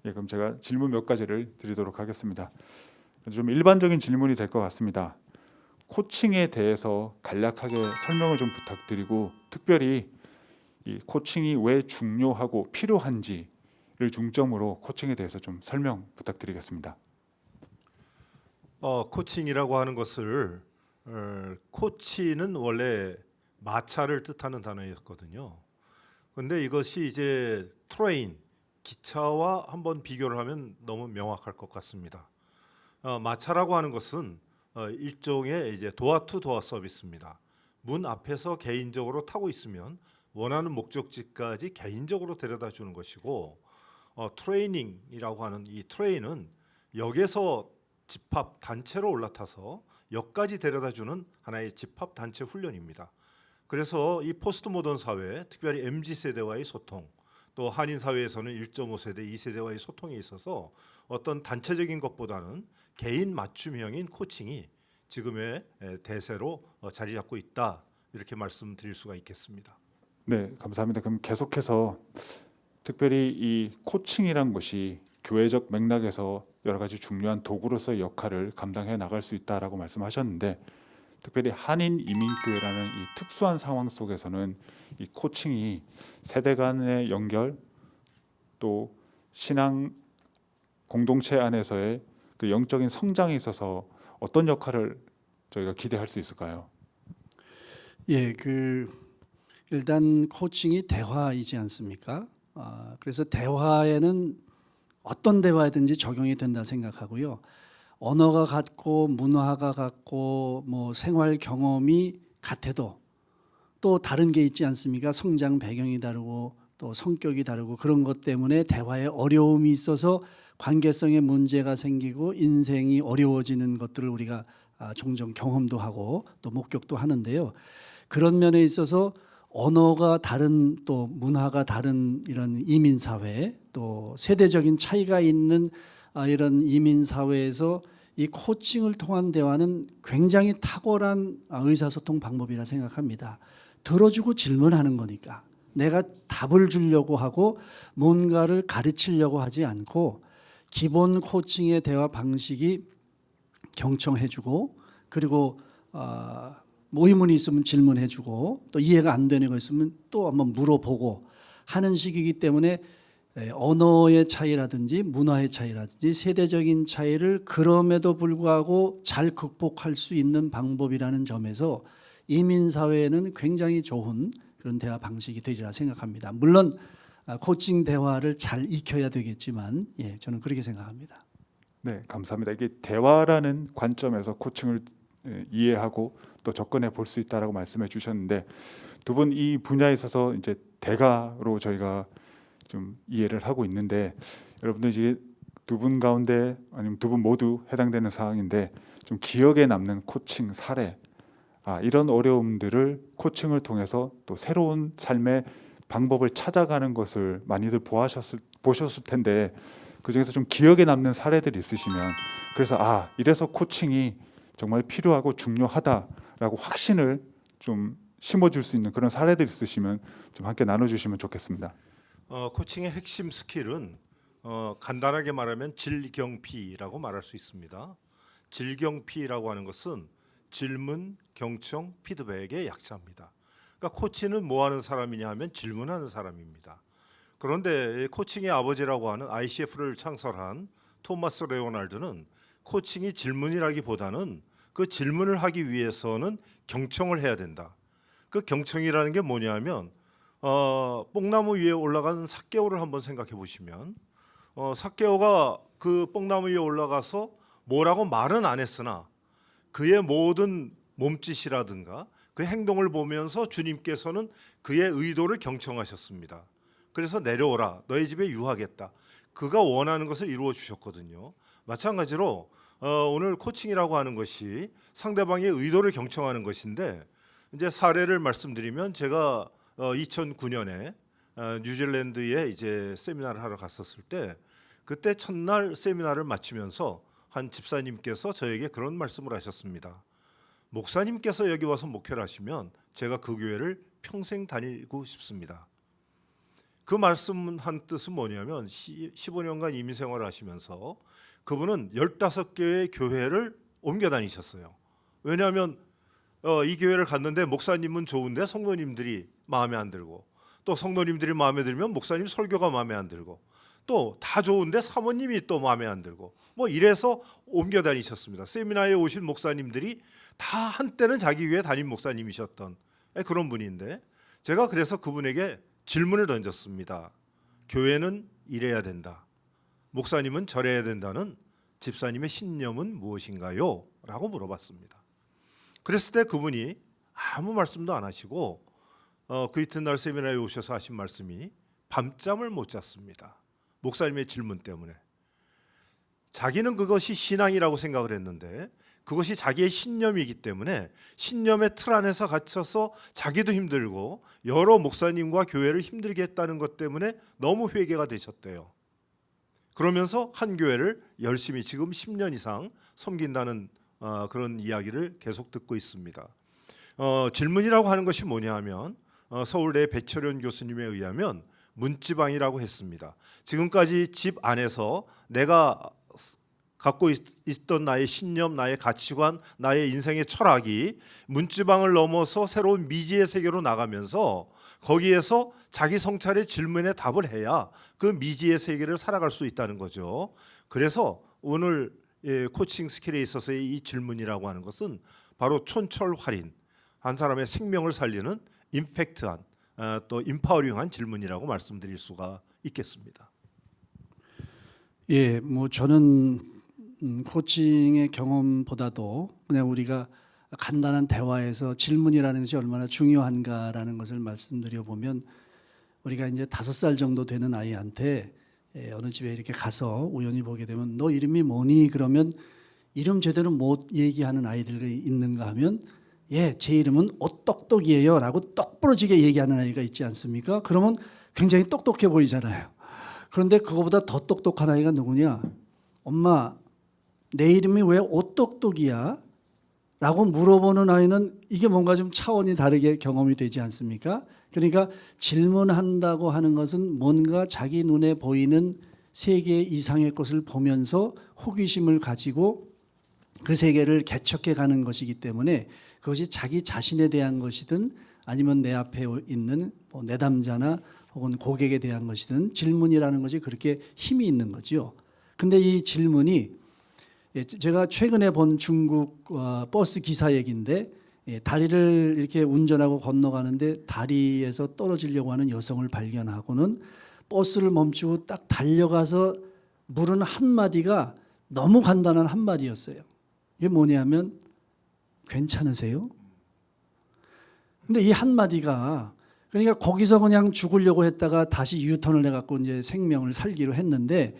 예, 그럼 제가 질문 몇 가지를 드리도록 하겠습니다. 좀 일반적인 질문이 될 것 같습니다. 코칭에 대해서 간략하게 설명을 좀 부탁드리고, 특별히 이 코칭이 왜 중요하고 필요한지를 중점으로 코칭에 대해서 좀 설명 부탁드리겠습니다. 코칭이라고 하는 것을 코치는 원래 마차를 뜻하는 단어였거든요. 근데 이것이 이제 트레인, 기차와 한번 비교를 하면 너무 명확할 것 같습니다. 마차라고 하는 것은 일종의 이제 도어 투 도어 서비스입니다. 문 앞에서 개인적으로 타고 있으면 원하는 목적지까지 개인적으로 데려다 주는 것이고, 트레이닝이라고 하는 이 트레인은 역에서 집합 단체로 올라타서 역까지 데려다 주는 하나의 집합 단체 훈련입니다. 그래서 이 포스트 모던 사회, 특별히 MZ 세대와의 소통, 또 한인 사회에서는 1.5세대, 2세대와의 소통에 있어서 어떤 단체적인 것보다는 개인 맞춤형인 코칭이 지금의 대세로 자리 잡고 있다, 이렇게 말씀드릴 수가 있겠습니다. 네, 감사합니다. 그럼 계속해서 특별히 이 코칭이란 것이 교회적 맥락에서 여러 가지 중요한 도구로서의 역할을 감당해 나갈 수 있다라고 말씀하셨는데, 특별히 한인 이민교회라는 이 특수한 상황 속에서는 이 코칭이 세대 간의 연결, 또 신앙 공동체 안에서의 그 영적인 성장에 있어서 어떤 역할을 저희가 기대할 수 있을까요? 예, 일단 코칭이 대화이지 않습니까? 그래서 대화에는 어떤 대화든지 적용이 된다 생각하고요. 언어가 같고 문화가 같고 뭐 생활 경험이 같아도 또 다른 게 있지 않습니까? 성장 배경이 다르고 또 성격이 다르고 그런 것 때문에 대화에 어려움이 있어서 관계성에 문제가 생기고 인생이 어려워지는 것들을 우리가 종종 경험도 하고 또 목격도 하는데요. 그런 면에 있어서 언어가 다른 또 문화가 다른 이런 이민 사회 또 세대적인 차이가 있는 이런 이민 사회에서 이 코칭을 통한 대화는 굉장히 탁월한 의사소통 방법이라 생각합니다. 들어주고 질문하는 거니까 내가 답을 주려고 하고 뭔가를 가르치려고 하지 않고 기본 코칭의 대화 방식이 경청해주고 그리고 뭐 의문이 있으면 질문해주고 또 이해가 안 되는 거 있으면 또 한번 물어보고 하는 식이기 때문에 언어의 차이라든지 문화의 차이라든지 세대적인 차이를 그럼에도 불구하고 잘 극복할 수 있는 방법이라는 점에서 이민 사회에는 굉장히 좋은 그런 대화 방식이 되리라 생각합니다. 물론 코칭 대화를 잘 익혀야 되겠지만 저는 그렇게 생각합니다. 네, 감사합니다. 이게 대화라는 관점에서 코칭을 이해하고 또 접근해 볼 수 있다라고 말씀해 주셨는데, 두 분 이 분야에 있어서 이제 대가로 저희가 좀 이해를 하고 있는데, 여러분들 이제 두 분 가운데 아니면 두 분 모두 해당되는 사항인데, 좀 기억에 남는 코칭 사례, 이런 어려움들을 코칭을 통해서 또 새로운 삶의 방법을 찾아가는 것을 많이들 보셨을 텐데, 그 중에서 좀 기억에 남는 사례들이 있으시면, 그래서 이래서 코칭이 정말 필요하고 중요하다라고 확신을 좀 심어줄 수 있는 그런 사례들 있으시면 좀 함께 나눠주시면 좋겠습니다. 코칭의 핵심 스킬은 간단하게 말하면 질경피라고 말할 수 있습니다. 질경피라고 하는 것은 질문, 경청, 피드백의 약자입니다. 그러니까 코치는 뭐 하는 사람이냐 하면 질문하는 사람입니다. 그런데 코칭의 아버지라고 하는 ICF를 창설한 토마스 레오날드는 코칭이 질문이라기보다는 그 질문을 하기 위해서는 경청을 해야 된다. 그 경청이라는 게 뭐냐면 뽕나무 위에 올라간 삭개오를 한번 생각해 보시면 삭개오가 그 뽕나무 위에 올라가서 뭐라고 말은 안 했으나 그의 모든 몸짓이라든가 그 행동을 보면서 주님께서는 그의 의도를 경청하셨습니다. 그래서 내려오라, 너희 집에 유하겠다. 그가 원하는 것을 이루어 주셨거든요. 마찬가지로 오늘 코칭이라고 하는 것이 상대방의 의도를 경청하는 것인데, 이제 사례를 말씀드리면 제가 2009년에 뉴질랜드에 이제 세미나를 하러 갔었을 때, 그때 첫날 세미나를 마치면서 한 집사님께서 저에게 그런 말씀을 하셨습니다. 목사님께서 여기 와서 목회를 하시면 제가 그 교회를 평생 다니고 싶습니다. 그 말씀한 뜻은 뭐냐면 15년간 이민 생활을 하시면서 그분은 15개의 교회를 옮겨 다니셨어요. 왜냐하면 이 교회를 갔는데 목사님은 좋은데 성도님들이 마음에 안 들고, 또 성도님들이 마음에 들면 목사님 설교가 마음에 안 들고, 또 다 좋은데 사모님이 또 마음에 안 들고, 뭐 이래서 옮겨 다니셨습니다. 세미나에 오신 목사님들이 다 한때는 자기 교회 담임 목사님이셨던 그런 분인데, 제가 그래서 그분에게 질문을 던졌습니다. 교회는 이래야 된다, 목사님은 저래야 된다는 집사님의 신념은 무엇인가요? 라고 물어봤습니다. 그랬을 때 그분이 아무 말씀도 안 하시고 그 이튿날 세미나에 오셔서 하신 말씀이 밤잠을 못 잤습니다. 목사님의 질문 때문에. 자기는 그것이 신앙이라고 생각을 했는데 그것이 자기의 신념이기 때문에 신념의 틀 안에서 갇혀서 자기도 힘들고 여러 목사님과 교회를 힘들게 했다는 것 때문에 너무 회개가 되셨대요. 그러면서 한 교회를 열심히 지금 10년 이상 섬긴다는 그런 이야기를 계속 듣고 있습니다. 질문이라고 하는 것이 뭐냐 하면 서울대 배철현 교수님에 의하면 문지방이라고 했습니다. 지금까지 집 안에서 내가 갖고 있던 나의 신념, 나의 가치관, 나의 인생의 철학이 문지방을 넘어서 새로운 미지의 세계로 나가면서 거기에서 자기 성찰의 질문에 답을 해야 그 미지의 세계를 살아갈 수 있다는 거죠. 그래서 오늘 코칭 스킬에 있어서의 이 질문이라고 하는 것은 바로 촌철활인, 한 사람의 생명을 살리는 임팩트한, 또 임파워링한 질문이라고 말씀드릴 수가 있겠습니다. 예, 뭐 저는 코칭의 경험보다도 그냥 우리가 간단한 대화에서 질문이라는 것이 얼마나 중요한가라는 것을 말씀드려 보면, 우리가 이제 5살 정도 되는 아이한테 어느 집에 이렇게 가서 우연히 보게 되면 너 이름이 뭐니? 그러면 이름 제대로 못 얘기하는 아이들이 있는가 하면 예, 제 이름은 오똑똑이에요 라고 똑부러지게 얘기하는 아이가 있지 않습니까? 그러면 굉장히 똑똑해 보이잖아요. 그런데 그거보다 더 똑똑한 아이가 누구냐? 엄마, 내 이름이 왜 오똑똑이야? 라고 물어보는 아이는 이게 뭔가 좀 차원이 다르게 경험이 되지 않습니까? 그러니까 질문한다고 하는 것은 뭔가 자기 눈에 보이는 세계 이상의 것을 보면서 호기심을 가지고 그 세계를 개척해 가는 것이기 때문에 그것이 자기 자신에 대한 것이든 아니면 내 앞에 있는 내담자나 혹은 고객에 대한 것이든 질문이라는 것이 그렇게 힘이 있는 거죠. 근데 이 질문이 제가 최근에 본 중국 버스 기사 얘기인데, 다리를 이렇게 운전하고 건너가는데 다리에서 떨어지려고 하는 여성을 발견하고는 버스를 멈추고 딱 달려가서 물은 한마디가 너무 간단한 한마디였어요. 이게 뭐냐면 괜찮으세요? 근데 이 한마디가, 그러니까 거기서 그냥 죽으려고 했다가 다시 유턴을 해갖고 이제 생명을 살기로 했는데,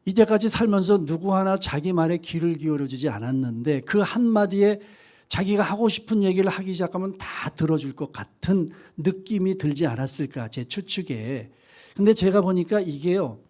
이제까지 살면서 누구 하나 자기 말에 귀를 기울여주지 않았는데 그 한마디에 자기가 하고 싶은 얘기를 하기 시작하면 다 들어줄 것 같은 느낌이 들지 않았을까, 제 추측에. 근데 제가 보니까 이게요,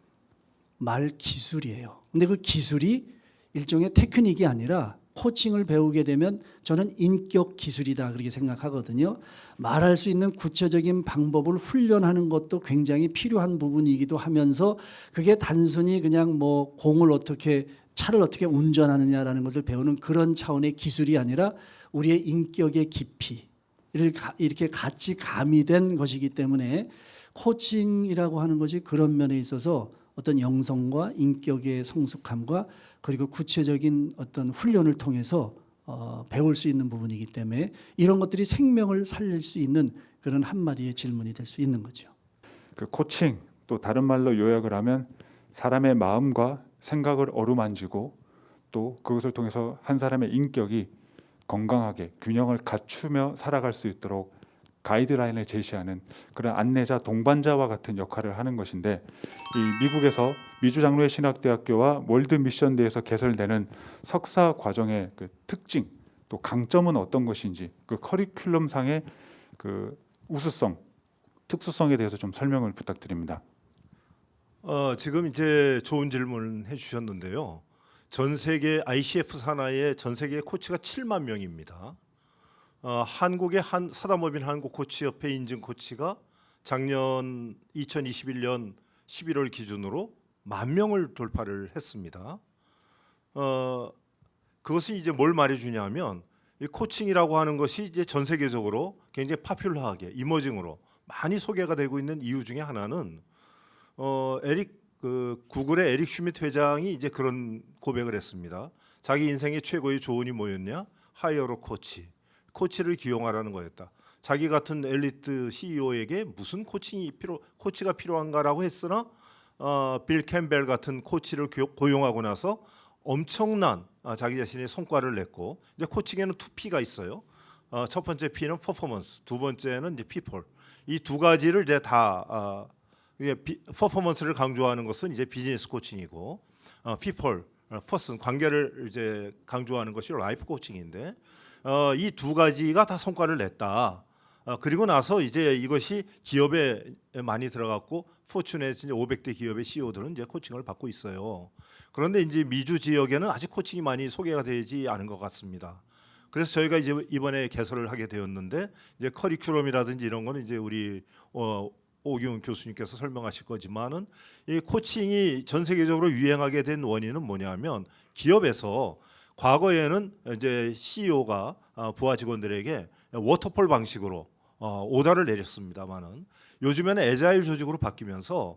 말 기술이에요. 근데 그 기술이 일종의 테크닉이 아니라 코칭을 배우게 되면 저는 인격 기술이다 그렇게 생각하거든요. 말할 수 있는 구체적인 방법을 훈련하는 것도 굉장히 필요한 부분이기도 하면서, 그게 단순히 그냥 뭐 공을 어떻게, 차를 어떻게 운전하느냐라는 것을 배우는 그런 차원의 기술이 아니라 우리의 인격의 깊이를 이렇게 같이 가미된 것이기 때문에 코칭이라고 하는 것이 그런 면에 있어서 어떤 영성과 인격의 성숙함과 그리고 구체적인 어떤 훈련을 통해서 배울 수 있는 부분이기 때문에 이런 것들이 생명을 살릴 수 있는 그런 한마디의 질문이 될 수 있는 거죠. 그 코칭, 또 다른 말로 요약을 하면 사람의 마음과 생각을 어루만지고 또 그것을 통해서 한 사람의 인격이 건강하게 균형을 갖추며 살아갈 수 있도록 가이드라인을 제시하는 그런 안내자, 동반자와 같은 역할을 하는 것인데, 이 미국에서 미주장로회 신학대학교와 월드 미션대에서 개설되는 석사 과정의 그 특징, 또 강점은 어떤 것인지, 그 커리큘럼상의 그 우수성, 특수성에 대해서 좀 설명을 부탁드립니다. 지금 이제 좋은 질문 해주셨는데요. 전 세계 ICF 산하의 전 세계 코치가 7만 명입니다. 한국의 사다모빈 한국 코치협회 인증 코치가 작년 2021년 11월 기준으로 10,000명을 돌파를 했습니다. 그것이 이제 뭘 말해주냐면 이 코칭이라고 하는 것이 이제 전 세계적으로 굉장히 파퓰러하게 이머징으로 많이 소개가 되고 있는 이유 중에 하나는 구글의 에릭 슈미트 회장이 이제 그런 고백을 했습니다. 자기 인생의 최고의 조언이 뭐였냐? 하이어로 코치를 기용하라는 거였다. 자기 같은 엘리트 CEO에게 무슨 코치가 필요한가라고 했으나 빌 캠벨 같은 코치를 고용하고 나서 엄청난 자기 자신의 성과를 냈고, 이제 코칭에는 2P가 있어요. 첫 번째 P는 퍼포먼스, 두 번째는 이제 people. 이 두 가지를 이제 다 퍼포먼스를 강조하는 것은 이제 비즈니스 코칭이고, people, 퍼슨 관계를 이제 강조하는 것이 라이프 코칭인데, 이 두 가지가 다 성과를 냈다. 그리고 나서 이제 이것이 기업에 많이 들어갔고, 포춘의 500대 기업의 CEO들은 이제 코칭을 받고 있어요. 그런데 이제 미주 지역에는 아직 코칭이 많이 소개가 되지 않은 것 같습니다. 그래서 저희가 이제 이번에 개설을 하게 되었는데, 이제 커리큘럼이라든지 이런 거는 이제 우리 오기훈 교수님께서 설명하실 거지만은, 이 코칭이 전 세계적으로 유행하게 된 원인은 뭐냐면, 기업에서 과거에는 이제 CEO가 부하 직원들에게 워터폴 방식으로 오더를 내렸습니다만은, 요즘에는 애자일 조직으로 바뀌면서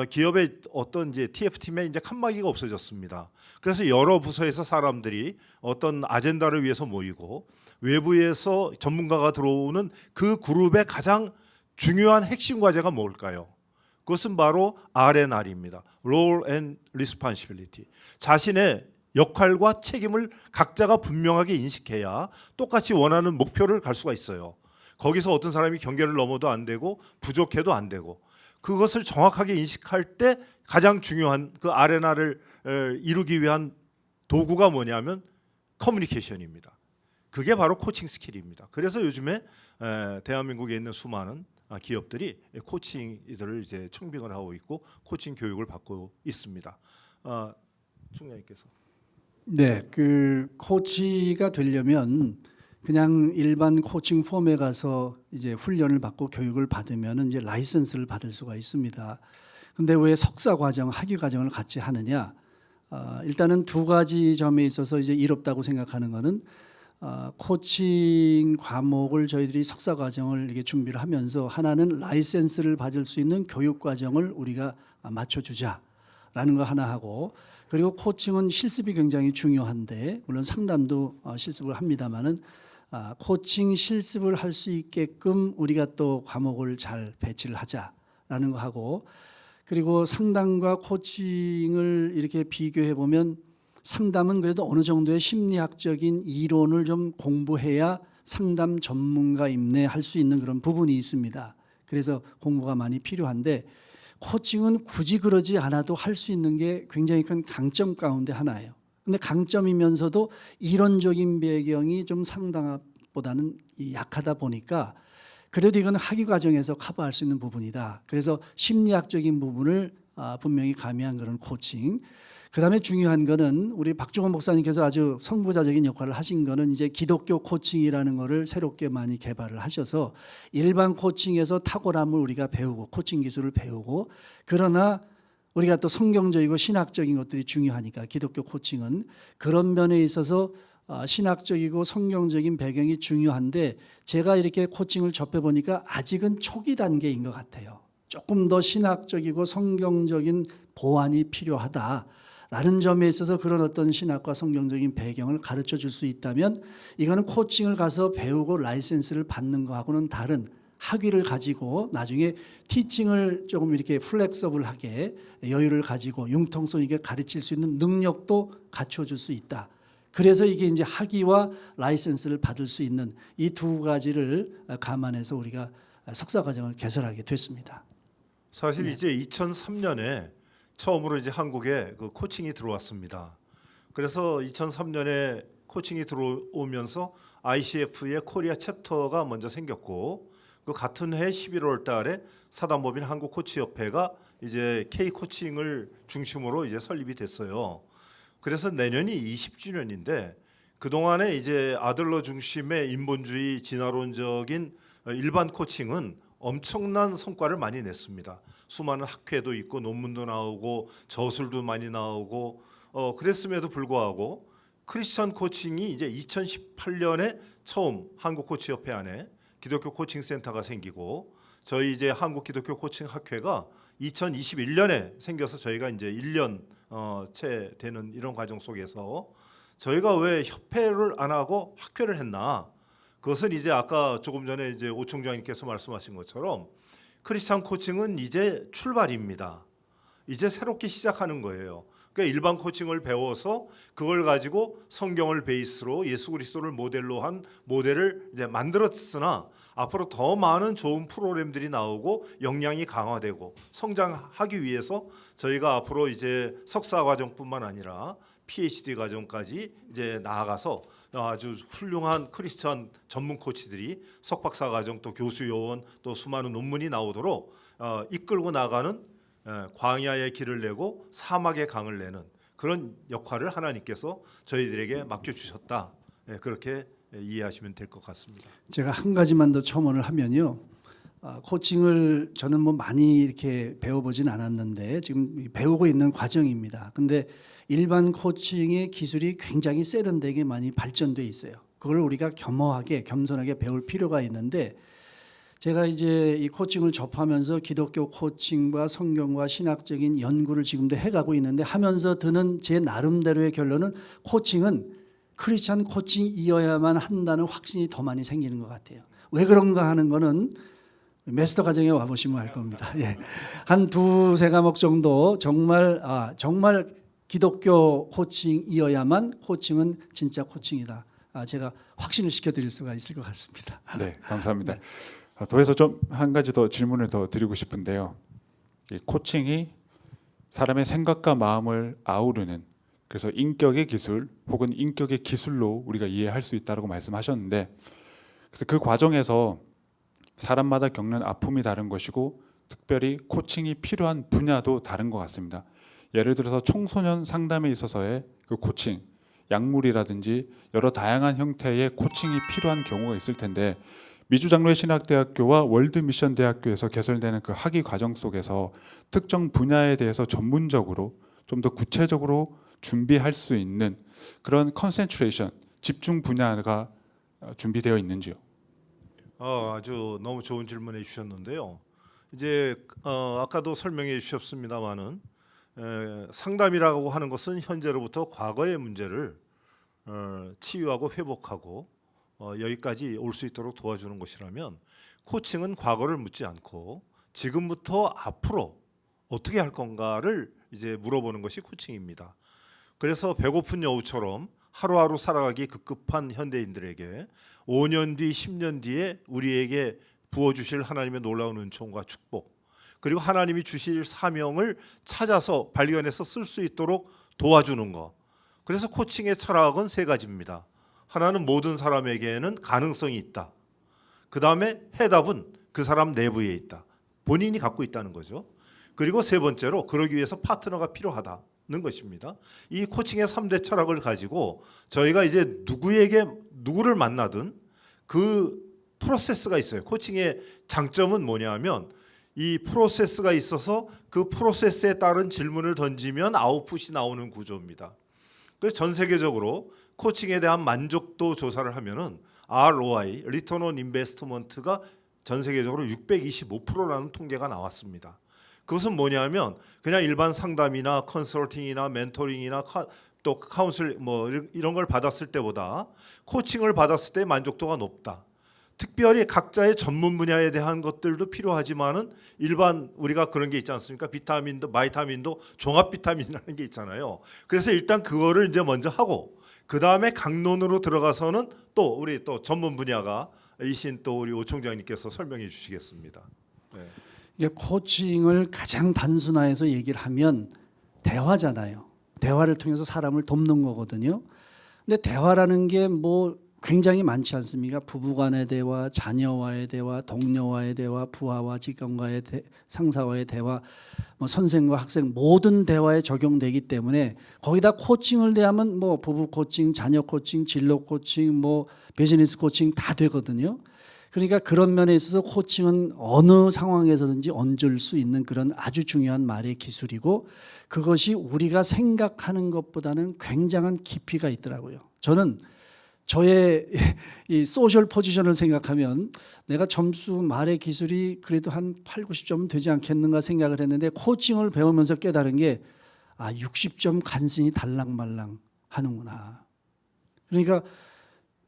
기업의 어떤 이제 TF팀에 이제 칸막이가 없어졌습니다. 그래서 여러 부서에서 사람들이 어떤 아젠다를 위해서 모이고, 외부에서 전문가가 들어오는 그 그룹의 가장 중요한 핵심 과제가 뭘까요? 그것은 바로 R&R입니다. Role and Responsibility. 자신의 역할과 책임을 각자가 분명하게 인식해야 똑같이 원하는 목표를 갈 수가 있어요. 거기서 어떤 사람이 경계를 넘어도 안 되고 부족해도 안 되고, 그것을 정확하게 인식할 때 가장 중요한 그 R&R을 이루기 위한 도구가 뭐냐면 커뮤니케이션입니다. 그게 바로 코칭 스킬입니다. 그래서 요즘에 대한민국에 있는 수많은 기업들이 코칭들을 이제 청빙을 하고 있고 코칭 교육을 받고 있습니다. 총장님께서. 네, 그 코치가 되려면 그냥 일반 코칭 폼에 가서 이제 훈련을 받고 교육을 받으면 이제 라이선스를 받을 수가 있습니다. 근데 왜 석사 과정, 학위 과정을 같이 하느냐? 일단은 두 가지 점에 있어서 이제 이롭다고 생각하는 거는, 코칭 과목을 저희들이 석사 과정을 이렇게 준비를 하면서 하나는 라이센스를 받을 수 있는 교육 과정을 우리가 맞춰주자라는 거 하나 하고, 그리고 코칭은 실습이 굉장히 중요한데, 물론 상담도 실습을 합니다만은, 코칭 실습을 할 수 있게끔 우리가 또 과목을 잘 배치를 하자라는 거 하고, 그리고 상담과 코칭을 이렇게 비교해 보면, 상담은 그래도 어느 정도의 심리학적인 이론을 좀 공부해야 상담 전문가임내 할 수 있는 그런 부분이 있습니다. 그래서 공부가 많이 필요한데, 코칭은 굳이 그러지 않아도 할 수 있는 게 굉장히 큰 강점 가운데 하나예요. 근데 강점이면서도 이론적인 배경이 좀 상담보다는 약하다 보니까, 그래도 이건 학위 과정에서 커버할 수 있는 부분이다. 그래서 심리학적인 부분을 분명히 가미한 그런 코칭. 그다음에 중요한 거는 우리 박종원 목사님께서 아주 선구자적인 역할을 하신 거는, 이제 기독교 코칭이라는 거를 새롭게 많이 개발을 하셔서 일반 코칭에서 탁월함을 우리가 배우고 코칭 기술을 배우고, 그러나 우리가 또 성경적이고 신학적인 것들이 중요하니까 기독교 코칭은 그런 면에 있어서 신학적이고 성경적인 배경이 중요한데, 제가 이렇게 코칭을 접해보니까 아직은 초기 단계인 것 같아요. 조금 더 신학적이고 성경적인 보완이 필요하다라는 점에 있어서 그런 어떤 신학과 성경적인 배경을 가르쳐 줄 수 있다면, 이거는 코칭을 가서 배우고 라이센스를 받는 거하고는 다른 학위를 가지고 나중에 티칭을 조금 이렇게 플렉서블하게 여유를 가지고 융통성 있게 가르칠 수 있는 능력도 갖춰줄 수 있다. 그래서 이게 이제 학위와 라이센스를 받을 수 있는 이 두 가지를 감안해서 우리가 석사 과정을 개설하게 됐습니다. 사실 이제 2003년에 처음으로 이제 한국에 그 코칭이 들어왔습니다. 그래서 2003년에 코칭이 들어오면서 ICF의 코리아 챕터가 먼저 생겼고, 그 같은 해 11월 달에 사단법인 한국코치협회가 이제 K 코칭을 중심으로 이제 설립이 됐어요. 그래서 내년이 20주년인데, 그동안에 이제 아들러 중심의 인본주의 진화론적인 일반 코칭은 엄청난 성과를 많이 냈습니다. 수많은 학회도 있고 논문도 나오고 저술도 많이 나오고 그랬음에도 불구하고 크리스천 코칭이 이제 2018년에 처음 한국 코치협회 안에 기독교 코칭 센터가 생기고 저희 이제 한국 기독교 코칭 학회가 2021년에 생겨서 저희가 이제 1년 채 되는 이런 과정 속에서 저희가 왜 협회를 안 하고 학회를 했나? 그것은 이제 아까 조금 전에 이제 오 총장님께서 말씀하신 것처럼 크리스천 코칭은 이제 출발입니다. 이제 새롭게 시작하는 거예요. 그러니까 일반 코칭을 배워서 그걸 가지고 성경을 베이스로 예수 그리스도를 모델로 한 모델을 이제 만들었으나 앞으로 더 많은 좋은 프로그램들이 나오고 역량이 강화되고 성장하기 위해서 저희가 앞으로 이제 석사 과정뿐만 아니라 PhD 과정까지 이제 나아가서 아주 훌륭한 크리스천 전문 코치들이 석박사 과정 또 교수 요원 또 수많은 논문이 나오도록 이끌고 나가는 광야의 길을 내고 사막의 강을 내는 그런 역할을 하나님께서 저희들에게 맡겨주셨다. 그렇게 이해하시면 될 것 같습니다. 제가 한 가지만 더 첨언을 하면요. 코칭을 저는 뭐 많이 이렇게 배워보진 않았는데 지금 배우고 있는 과정입니다. 근데 일반 코칭의 기술이 굉장히 세련되게 많이 발전돼 있어요. 그걸 우리가 겸허하게 겸손하게 배울 필요가 있는데 제가 이제 이 코칭을 접하면서 기독교 코칭과 성경과 신학적인 연구를 지금도 해가고 있는데 하면서 드는 제 나름대로의 결론은 코칭은 크리스찬 코칭이어야만 한다는 확신이 더 많이 생기는 것 같아요. 왜 그런가 하는 거는 메스터 과정에 와보시면 알 겁니다. 예. 한 두세 과목 정도 정말 기독교 코칭이어야만 코칭은 진짜 코칭이다. 제가 확신을 시켜드릴 수가 있을 것 같습니다. 네, 감사합니다. 더해서 좀 한 가지 더 질문을 더 드리고 싶은데요. 이 코칭이 사람의 생각과 마음을 아우르는 그래서 인격의 기술 혹은 인격의 기술로 우리가 이해할 수 있다고 말씀하셨는데 그래서 그 과정에서 사람마다 겪는 아픔이 다른 것이고 특별히 코칭이 필요한 분야도 다른 것 같습니다. 예를 들어서 청소년 상담에 있어서의 그 코칭, 약물이라든지 여러 다양한 형태의 코칭이 필요한 경우가 있을 텐데 미주장로의 신학대학교와 월드미션대학교에서 개설되는 그 학위 과정 속에서 특정 분야에 대해서 전문적으로 좀 더 구체적으로 준비할 수 있는 그런 컨센트레이션, 집중 분야가 준비되어 있는지요? 아주 너무 좋은 질문해 주셨는데요. 이제 아까도 설명해 주셨습니다마는 상담이라고 하는 것은 현재로부터 과거의 문제를 치유하고 회복하고 여기까지 올 수 있도록 도와주는 것이라면 코칭은 과거를 묻지 않고 지금부터 앞으로 어떻게 할 건가를 이제 물어보는 것이 코칭입니다. 그래서 배고픈 여우처럼 하루하루 살아가기 급급한 현대인들에게 5년 뒤, 10년 뒤에 우리에게 부어주실 하나님의 놀라운 은총과 축복 그리고 하나님이 주실 사명을 찾아서 발견해서 쓸 수 있도록 도와주는 것. 그래서 코칭의 철학은 세 가지입니다. 하나는 모든 사람에게는 가능성이 있다. 그 다음에 해답은 그 사람 내부에 있다. 본인이 갖고 있다는 거죠. 그리고 세 번째로 그러기 위해서 파트너가 필요하다는 것입니다. 이 코칭의 3대 철학을 가지고 저희가 이제 누구를 만나든 그 프로세스가 있어요. 코칭의 장점은 뭐냐면 이 프로세스가 있어서 그 프로세스에 따른 질문을 던지면 아웃풋이 나오는 구조입니다. 그래서 전 세계적으로 코칭에 대한 만족도 조사를 하면은 ROI, Return on Investment가 전 세계적으로 625%라는 통계가 나왔습니다. 그것은 뭐냐면 그냥 일반 상담이나 컨설팅이나 멘토링이나 또 카운슬 뭐 이런 걸 받았을 때보다 코칭을 받았을 때 만족도가 높다. 특별히 각자의 전문 분야에 대한 것들도 필요하지만은 일반 우리가 그런 게 있지 않습니까? 비타민도 바이타민도 종합 비타민이라는 게 있잖아요. 그래서 일단 그거를 이제 먼저 하고 그 다음에 강론으로 들어가서는 또 우리 또 전문 분야가 이신 또 우리 오 총장님께서 설명해 주시겠습니다. 네. 이게 코칭을 가장 단순화해서 얘기를 하면 대화잖아요. 대화를 통해서 사람을 돕는 거거든요. 근데 대화라는 게 뭐 굉장히 많지 않습니까? 부부간의 대화, 자녀와의 대화, 동료와의 대화, 부하와 직원과의 상사와의 대화, 뭐 선생과 학생 모든 대화에 적용되기 때문에 거기다 코칭을 대하면 뭐 부부 코칭, 자녀 코칭, 진로 코칭, 뭐 비즈니스 코칭 다 되거든요. 그러니까 그런 면에 있어서 코칭은 어느 상황에서든지 얹을 수 있는 그런 아주 중요한 말의 기술이고 그것이 우리가 생각하는 것보다는 굉장한 깊이가 있더라고요. 저는 저의 이 소셜 포지션을 생각하면 내가 점수 말의 기술이 그래도 한 8, 90점은 되지 않겠는가 생각을 했는데 코칭을 배우면서 깨달은 게 60점 간신히 달랑말랑 하는구나. 그러니까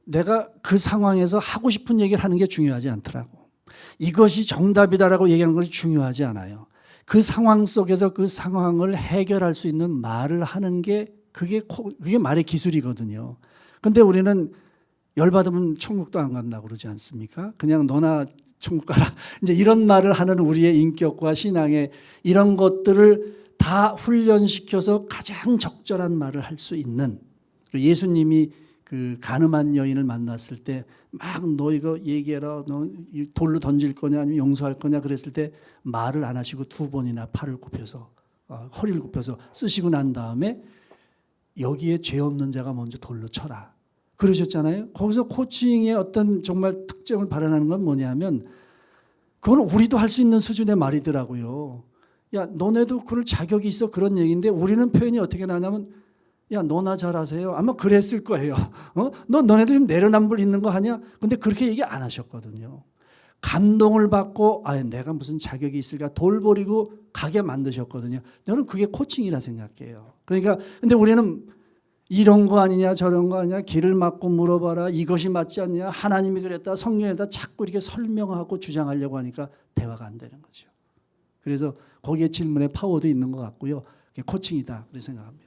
내가 그 상황에서 하고 싶은 얘기를 하는 게 중요하지 않더라고. 이것이 정답이다라고 얘기하는 것이 중요하지 않아요. 그 상황 속에서 그 상황을 해결할 수 있는 말을 하는 게 그게 말의 기술이거든요. 근데 우리는 열받으면 천국도 안 간다고 그러지 않습니까? 그냥 너나 천국 가라. 이제 이런 말을 하는 우리의 인격과 신앙의 이런 것들을 다 훈련시켜서 가장 적절한 말을 할 수 있는 예수님이 그 가늠한 여인을 만났을 때 막 너 이거 얘기해라. 너 돌로 던질 거냐 아니면 용서할 거냐 그랬을 때 말을 안 하시고 2번이나 팔을 굽혀서 허리를 굽혀서 쓰시고 난 다음에 여기에 죄 없는 자가 먼저 돌로 쳐라. 그러셨잖아요. 거기서 코칭의 어떤 정말 특징을 발현하는 건 뭐냐면 그건 우리도 할 수 있는 수준의 말이더라고요. 야, 너네도 그럴 자격이 있어 그런 얘기인데 우리는 표현이 어떻게 나냐면 야, 너나 잘하세요. 아마 그랬을 거예요. 너네들 좀 내려남불 있는 거 하냐? 근데 그렇게 얘기 안 하셨거든요. 감동을 받고 내가 무슨 자격이 있을까 돌버리고 가게 만드셨거든요. 저는 그게 코칭이라 생각해요. 그러니까 근데 우리는 이런 거 아니냐 저런 거 아니냐 길을 막고 물어봐라 이것이 맞지 않냐 하나님이 그랬다 성령에다 자꾸 이렇게 설명하고 주장하려고 하니까 대화가 안 되는 거죠. 그래서 거기에 질문의 파워도 있는 것 같고요. 그게 코칭이다 그렇게 생각합니다.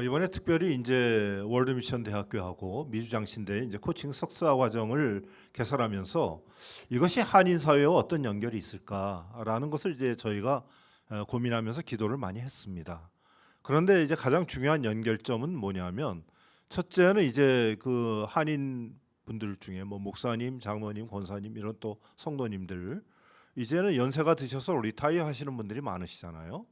이번에 특별히 이제 월드미션 대학교하고 미주장신대 이제 코칭 석사 과정을 개설하면서 이것이 한인 사회와 어떤 연결이 있을까라는 것을 이제 저희가 고민하면서 기도를 많이 했습니다. 그런데 이제 가장 중요한 연결점은 뭐냐면 첫째는 이제 그 한인 분들 중에 뭐 목사님, 장로님, 권사님 이런 또 성도님들 이제는 연세가 드셔서 리타이어 하시는 분들이 많으시잖아요.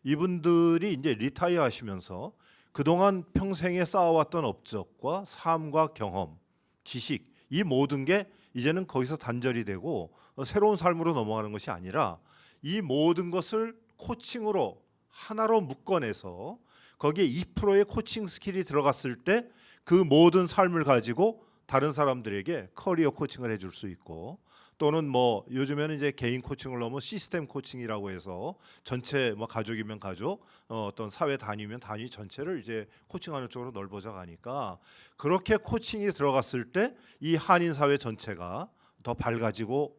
이분들이 이제 리타이어 하시면서 그동안 평생에 쌓아왔던 업적과 삶과 경험, 지식 이 모든 게 이제는 거기서 단절이 되고 새로운 삶으로 넘어가는 것이 아니라 이 모든 것을 코칭으로 하나로 묶어내서 거기에 2%의 코칭 스킬이 들어갔을 때 그 모든 삶을 가지고 다른 사람들에게 커리어 코칭을 해줄 수 있고 또는 뭐 요즘에는 이제 개인 코칭을 넘어 시스템 코칭이라고 해서 전체 뭐 가족이면 가족, 어떤 사회 단위면 단위 전체를 이제 코칭하는 쪽으로 넓어져 가니까 그렇게 코칭이 들어갔을 때 이 한인 사회 전체가 더 밝아지고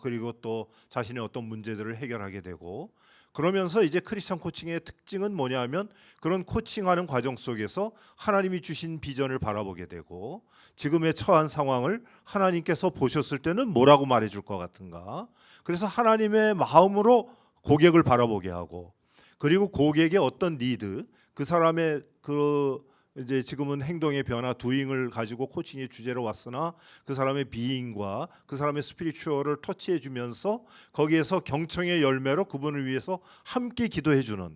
그리고 또 자신의 어떤 문제들을 해결하게 되고 그러면서 이제 크리스천 코칭의 특징은 뭐냐면 그런 코칭하는 과정 속에서 하나님이 주신 비전을 바라보게 되고 지금의 처한 상황을 하나님께서 보셨을 때는 뭐라고 말해줄 것 같은가. 그래서 하나님의 마음으로 고객을 바라보게 하고 그리고 고객의 어떤 니드 그 사람의 그 이제 지금은 행동의 변화, 두잉을 가지고 코칭의 주제로 왔으나 그 사람의 비잉과 그 사람의 스피리추얼을 터치해 주면서 거기에서 경청의 열매로 그분을 위해서 함께 기도해 주는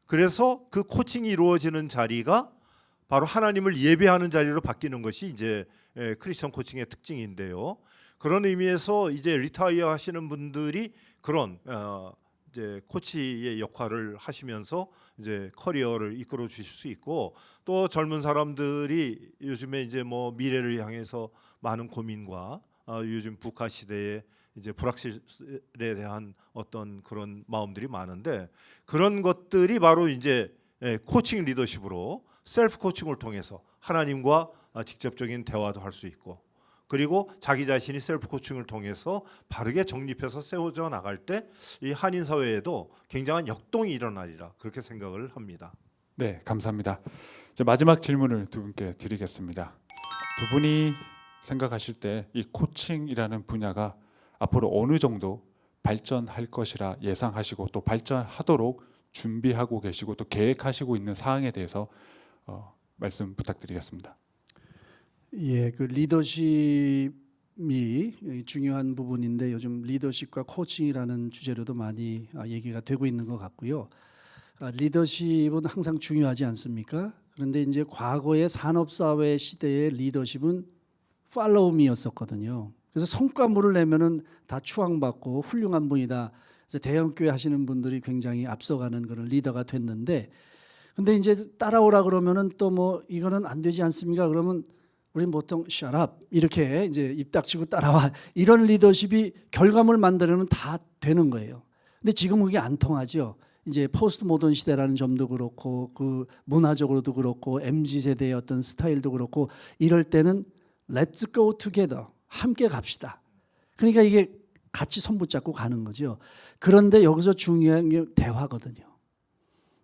그래서 그 코칭이 이루어지는 자리가 바로 하나님을 예배하는 자리로 바뀌는 것이 이제 크리스천 코칭의 특징인데요. 그런 의미에서 이제 리타이어 하시는 분들이 그런 이제 코치의 역할을 하시면서 이제 커리어를 이끌어 주실 수 있고 또 젊은 사람들이 요즘에 이제 뭐 미래를 향해서 많은 고민과 요즘 북한 시대의 이제 불확실에 대한 어떤 그런 마음들이 많은데 그런 것들이 바로 이제 코칭 리더십으로 셀프 코칭을 통해서 하나님과 직접적인 대화도 할 수 있고 그리고 자기 자신이 셀프 코칭을 통해서 바르게 정립해서 세워져 나갈 때 이 한인 사회에도 굉장한 역동이 일어나리라 그렇게 생각을 합니다. 네, 감사합니다. 이제 마지막 질문을 두 분께 드리겠습니다. 두 분이 생각하실 때 이 코칭이라는 분야가 앞으로 어느 정도 발전할 것이라 예상하시고 또 발전하도록 준비하고 계시고 또 계획하시고 있는 사항에 대해서 말씀 부탁드리겠습니다. 예, 그 리더십이 중요한 부분인데 요즘 리더십과 코칭이라는 주제로도 많이 얘기가 되고 있는 것 같고요. 리더십은 항상 중요하지 않습니까? 그런데 이제 과거의 산업사회 시대의 리더십은 팔로우 미였었거든요. 그래서 성과물을 내면은 다 추앙받고 훌륭한 분이다. 그래서 대형교회 하시는 분들이 굉장히 앞서가는 그런 리더가 됐는데, 근데 이제 따라오라 그러면은 또 뭐 이거는 안 되지 않습니까? 그러면 우린 보통 shut up 이렇게 이제 입 닥치고 따라와, 이런 리더십이 결과물 만들려면 다 되는 거예요. 근데 지금 그게 안 통하죠. 이제 포스트 모던 시대라는 점도 그렇고 그 문화적으로도 그렇고 MZ 세대의 어떤 스타일도 그렇고 이럴 때는 Let's go together, 함께 갑시다. 그러니까 이게 같이 손 붙잡고 가는 거죠. 그런데 여기서 중요한 게 대화거든요.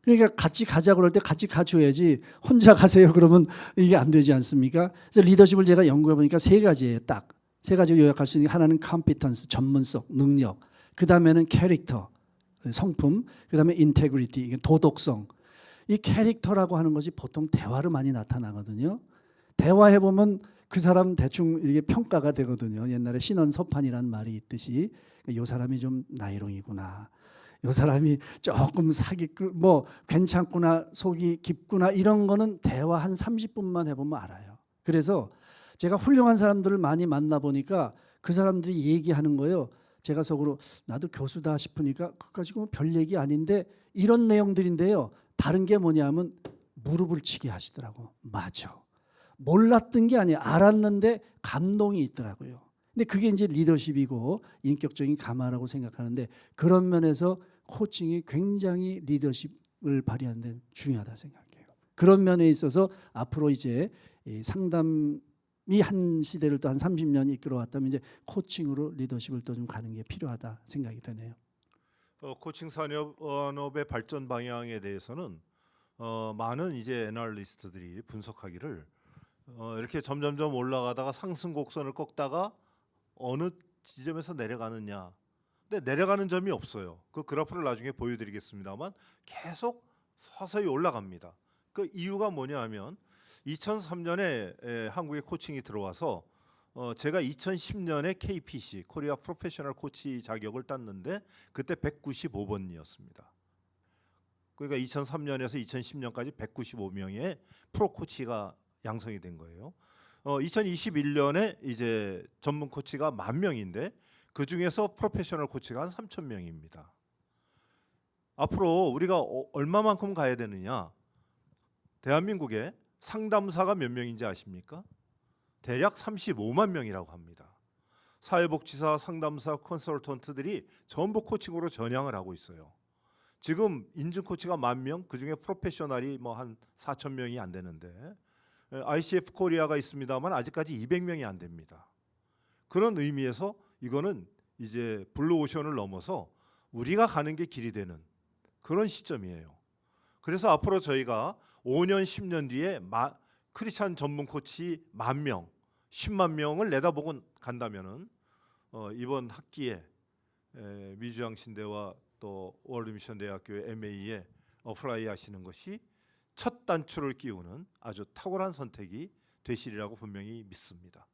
그러니까 같이 가자 그럴 때 같이 가줘야지 혼자 가세요 그러면 이게 안 되지 않습니까? 그래서 리더십을 제가 연구해 보니까 세 가지예요. 딱 세 가지로 요약할 수 있는 게, 하나는 컴피턴스, 전문성, 능력, 그 다음에는 캐릭터, 성품, 그 다음에 인테그리티, 이게 도덕성. 이 캐릭터라고 하는 것이 보통 대화로 많이 나타나거든요. 대화해 보면 그 사람 대충 이게 평가가 되거든요. 옛날에 신원서판이라는 말이 있듯이 이 사람이 좀 나이롱이구나, 이 사람이 조금 사기꾼, 뭐 괜찮구나, 속이 깊구나, 이런 거는 대화 한 30분만 해보면 알아요. 그래서 제가 훌륭한 사람들을 많이 만나보니까 그 사람들이 얘기하는 거예요. 제가 속으로 나도 교수다 싶으니까 그거 가지고 별 얘기 아닌데 이런 내용들인데요. 다른 게 뭐냐면 무릎을 치게 하시더라고. 맞아. 몰랐던 게 아니에요. 알았는데 감동이 있더라고요. 근데 그게 이제 리더십이고 인격적인 감화라고 생각하는데, 그런 면에서 코칭이 굉장히 리더십을 발휘하는 데 중요하다 생각해요. 그런 면에 있어서 앞으로 이제 이 상담이 한 시대를 또 한 30년 이끌어왔다면 이제 코칭으로 리더십을 또 좀 가는 게 필요하다 생각이 되네요. 코칭 산업의 발전 방향에 대해서는 많은 이제 애널리스트들이 분석하기를 이렇게 점점점 올라가다가 상승 곡선을 꺾다가 어느 지점에서 내려가느냐. 근데 내려가는 점이 없어요. 그 그래프를 나중에 보여드리겠습니다만 계속 서서히 올라갑니다. 그 이유가 뭐냐 하면 2003년에 한국에 코칭이 들어와서 제가 2010년에 KPC 코리아 프로페셔널 코치 자격을 땄는데 그때 195번이었습니다. 그러니까 2003년에서 2010년까지 195명의 프로 코치가 양성이 된 거예요. 2021년에 이제 전문 코치가 10,000명인데 그 중에서 프로페셔널 코치가 한 3,000명입니다. 앞으로 우리가 얼마만큼 가야 되느냐? 대한민국에 상담사가 몇 명인지 아십니까? 대략 35만 명이라고 합니다. 사회복지사, 상담사, 컨설턴트들이 전부 코칭으로 전향을 하고 있어요. 지금 인증 코치가 10,000명, 그중에 프로페셔널이 뭐 한 4,000명이 안 되는데 ICF 코리아가 있습니다만 아직까지 200명이 안 됩니다. 그런 의미에서 이거는 이제 블루오션을 넘어서 우리가 가는 게 길이 되는 그런 시점이에요. 그래서 앞으로 저희가 5년, 10년 뒤에 크리스찬 전문 코치 10,000명, 10만 명을 내다보고 간다면은 이번 학기에 미주양 신대와 또 월드미션 대학교의 MA에 어플라이 하시는 것이 첫 단추를 끼우는 아주 탁월한 선택이 되시리라고 분명히 믿습니다.